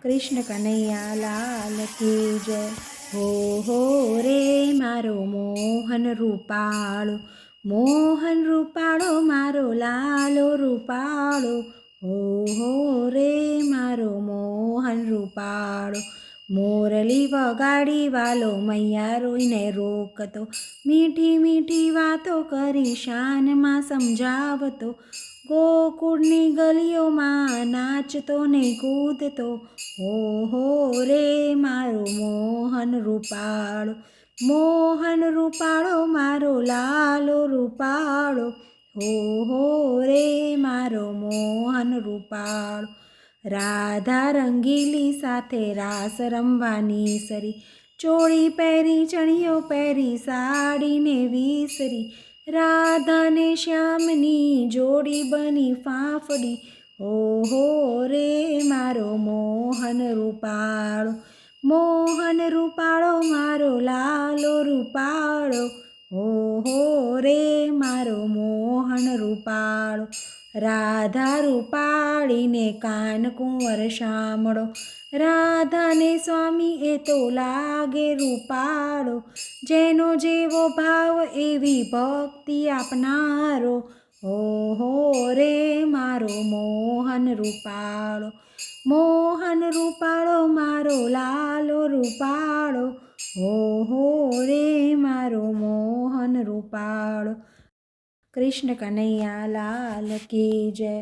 કૃષ્ણ કનૈયા લાલ કી જય। હો રે મારો મોહન રૂપાળો, મોહન રૂપાળો મારો લાલો રૂપાળો। હો રે મારો મોહન રૂપાળો, મોરલી વગાડી વાલો મૈયા રોઈને રોકતો, મીઠી મીઠી વાતો કરી શાનમાં સમજાવતો, ગોકુળની ગલીઓમાં નાચતો ને કૂદતો। હો રે મારો મોહન રૂપાળો, મોહન રૂપાળો મારો લાલો રૂપાળો। હો રે મારો મોહન રૂપાળો, રાધા રંગીલી સાથે રાસ રમવાની સરી, ચોળી પહેરી ચણિયો પહેરી સાડીને વિસરી, રાધાને શ્યામની જોડી બની ફાફડી। હો રે મારો મોહન રૂપાળો, મોહન રૂપાળો મારો લાલો રૂપાળો। હો રે મારો મોહન રૂપાળો, રાધા રૂપાળીને કાન કુંવર શામળો, રાધાને સ્વામી એ તો લાગે રૂપાળો, જેનો જેવો ભાવ એવી ભક્તિ આપનારો। હો રે મારો મોહન રૂપાળો, મોહન રૂપાળો મારો લાલો રૂપાળો। હો રે મારો મોહન રૂપાળો। કૃષ્ણ કનૈયા લાલ કી જય।